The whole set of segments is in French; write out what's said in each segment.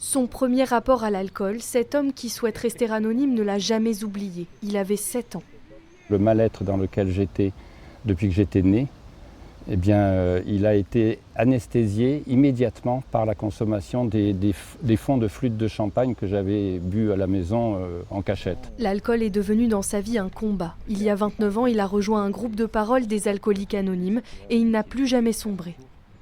Son premier rapport à l'alcool, cet homme qui souhaite rester anonyme ne l'a jamais oublié. Il avait 7 ans. Le mal-être dans lequel j'étais depuis que j'étais né, il a été anesthésié immédiatement par la consommation des fonds de flûte de champagne que j'avais bu à la maison en cachette. L'alcool est devenu dans sa vie un combat. Il y a 29 ans, il a rejoint un groupe de parole des alcooliques anonymes et il n'a plus jamais sombré.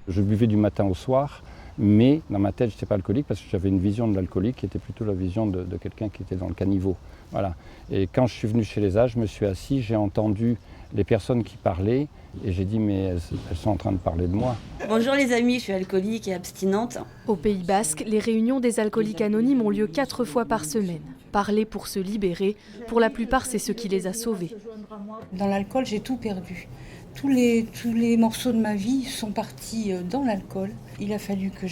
Je buvais du matin au soir, mais dans ma tête, je n'étais pas alcoolique parce que j'avais une vision de l'alcoolique qui était plutôt la vision de quelqu'un qui était dans le caniveau. Voilà. Et quand je suis venu chez les âges, je me suis assis, j'ai entendu les personnes qui parlaient et j'ai dit mais elles sont en train de parler de moi. Bonjour les amis, je suis alcoolique et abstinente. Au Pays Basque, les réunions des alcooliques anonymes ont lieu 4 fois par semaine. Parler pour se libérer, pour la plupart c'est ce qui les a sauvés. Dans l'alcool, j'ai tout perdu. Tous les morceaux de ma vie sont partis dans l'alcool. Il a fallu que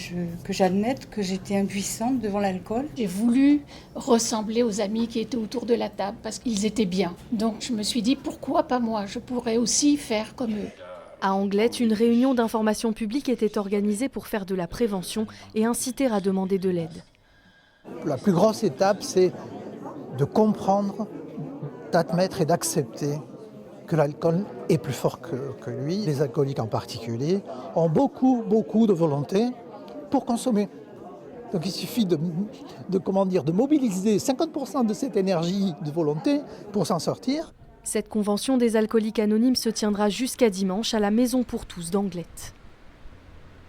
j'admette que j'étais impuissante devant l'alcool. J'ai voulu ressembler aux amis qui étaient autour de la table parce qu'ils étaient bien. Donc je me suis dit pourquoi pas moi, je pourrais aussi faire comme eux. À Anglet, une réunion d'information publique était organisée pour faire de la prévention et inciter à demander de l'aide. La plus grosse étape, c'est de comprendre, d'admettre et d'accepter que l'alcool est plus fort que lui. Les alcooliques en particulier ont beaucoup de volonté pour consommer. Donc il suffit de mobiliser 50% de cette énergie de volonté pour s'en sortir. Cette convention des alcooliques anonymes se tiendra jusqu'à dimanche à la Maison pour tous d'Anglet.